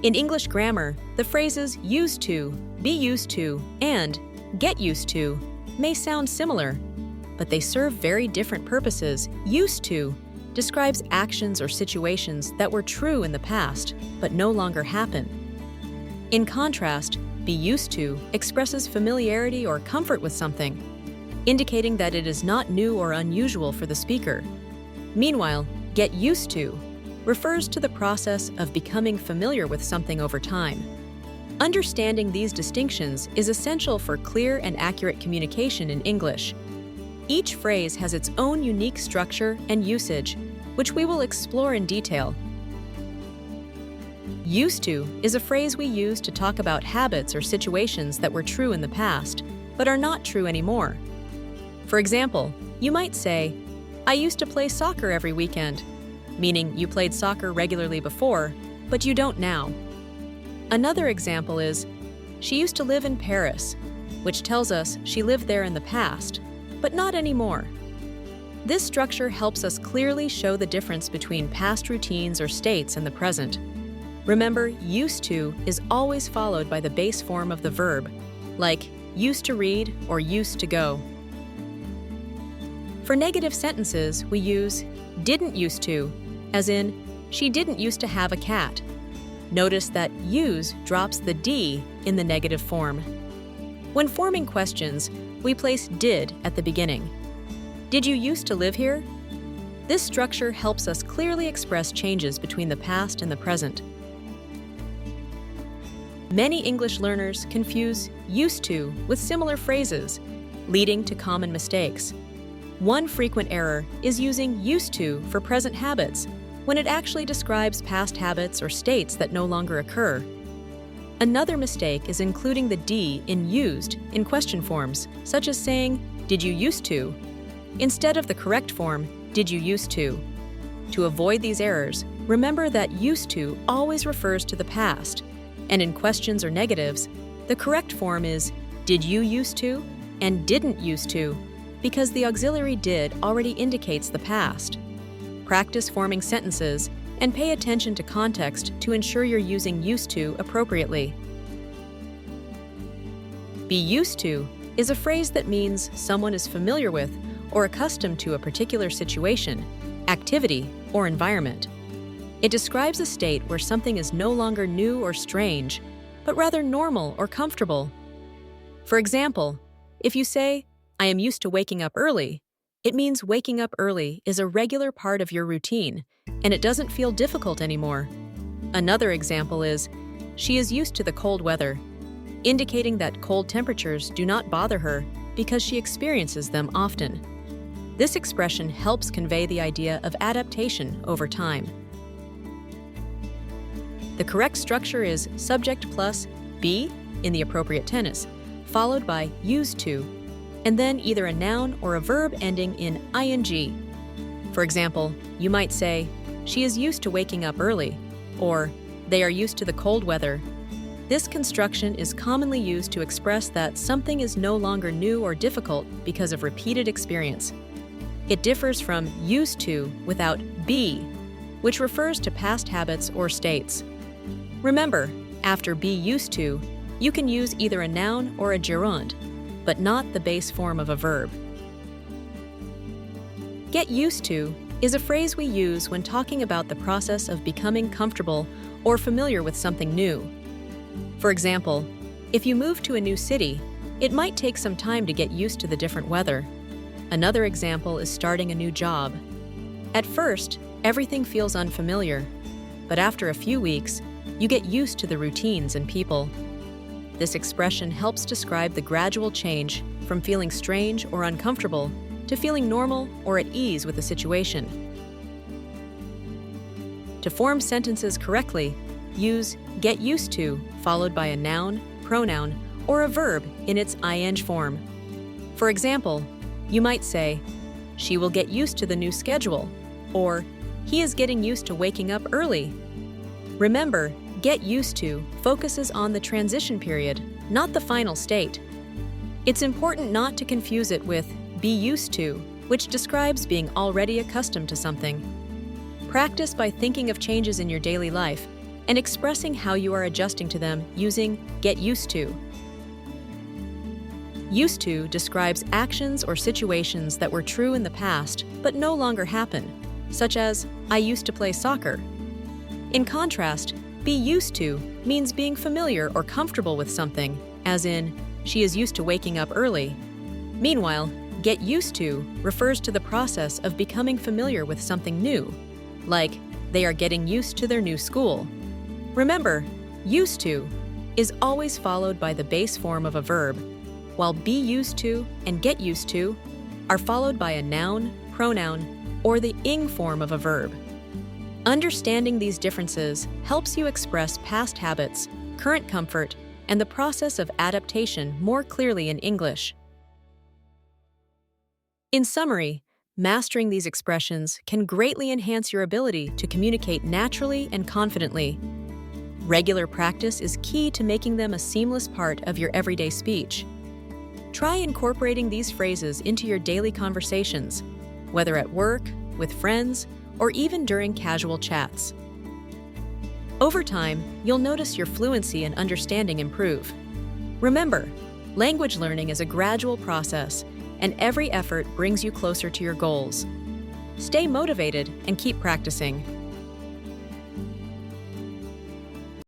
In English grammar, the phrases used to, be used to, and get used to may sound similar, but they serve very different purposes. Used to describes actions or situations that were true in the past but no longer happen. In contrast, be used to expresses familiarity or comfort with something, indicating that it is not new or unusual for the speaker. Meanwhile, get used to refers to the process of becoming familiar with something over time. Understanding these distinctions is essential for clear and accurate communication in English. Each phrase has its own unique structure and usage, which we will explore in detail. Used to is a phrase we use to talk about habits or situations that were true in the past, but are not true anymore. For example, you might say, "I used to play soccer every weekend," meaning you played soccer regularly before, but you don't now. Another example is, "She used to live in Paris," which tells us she lived there in the past, but not anymore. This structure helps us clearly show the difference between past routines or states and the present. Remember, used to is always followed by the base form of the verb, like used to read or used to go. For negative sentences, we use didn't used to, as in, she didn't used to have a cat. Notice that use drops the D in the negative form. When forming questions, we place did at the beginning. Did you used to live here? This structure helps us clearly express changes between the past and the present. Many English learners confuse used to with similar phrases, leading to common mistakes. One frequent error is using used to for present habits, when it actually describes past habits or states that no longer occur. Another mistake is including the D in used in question forms, such as saying, "Did you used to?" instead of the correct form, "Did you used to?" To avoid these errors, remember that used to always refers to the past, and in questions or negatives, the correct form is "Did you used to?" and "Didn't used to," because the auxiliary did already indicates the past. Practice forming sentences and pay attention to context to ensure you're using used to appropriately. Be used to is a phrase that means someone is familiar with or accustomed to a particular situation, activity, or environment. It describes a state where something is no longer new or strange, but rather normal or comfortable. For example, if you say, "I am used to waking up early," it means waking up early is a regular part of your routine, and it doesn't feel difficult anymore. Another example is, "She is used to the cold weather," indicating that cold temperatures do not bother her because she experiences them often. This expression helps convey the idea of adaptation over time. The correct structure is subject plus be in the appropriate tense, followed by used to, and then either a noun or a verb ending in ing. For example, you might say, "She is used to waking up early," or "They are used to the cold weather." This construction is commonly used to express that something is no longer new or difficult because of repeated experience. It differs from used to without be, which refers to past habits or states. Remember, after be used to, you can use either a noun or a gerund, but not the base form of a verb. Get used to is a phrase we use when talking about the process of becoming comfortable or familiar with something new. For example, if you move to a new city, it might take some time to get used to the different weather. Another example is starting a new job. At first, everything feels unfamiliar, but after a few weeks, you get used to the routines and people. This expression helps describe the gradual change from feeling strange or uncomfortable to feeling normal or at ease with the situation. To form sentences correctly, use get used to followed by a noun, pronoun, or a verb in its ing form. For example, you might say, "She will get used to the new schedule," or "He is getting used to waking up early." Remember, get used to focuses on the transition period, not the final state. It's important not to confuse it with be used to, which describes being already accustomed to something. Practice by thinking of changes in your daily life and expressing how you are adjusting to them using get used to. Used to describes actions or situations that were true in the past but no longer happen, such as, I used to play soccer. In contrast, be used to means being familiar or comfortable with something, as in, she is used to waking up early. Meanwhile, get used to refers to the process of becoming familiar with something new, like they are getting used to their new school. Remember, used to is always followed by the base form of a verb, while be used to and get used to are followed by a noun, pronoun, or the ing form of a verb. Understanding these differences helps you express past habits, current comfort, and the process of adaptation more clearly in English. In summary, mastering these expressions can greatly enhance your ability to communicate naturally and confidently. Regular practice is key to making them a seamless part of your everyday speech. Try incorporating these phrases into your daily conversations, whether at work, with friends, or even during casual chats. Over time, you'll notice your fluency and understanding improve. Remember, language learning is a gradual process, and every effort brings you closer to your goals. Stay motivated and keep practicing.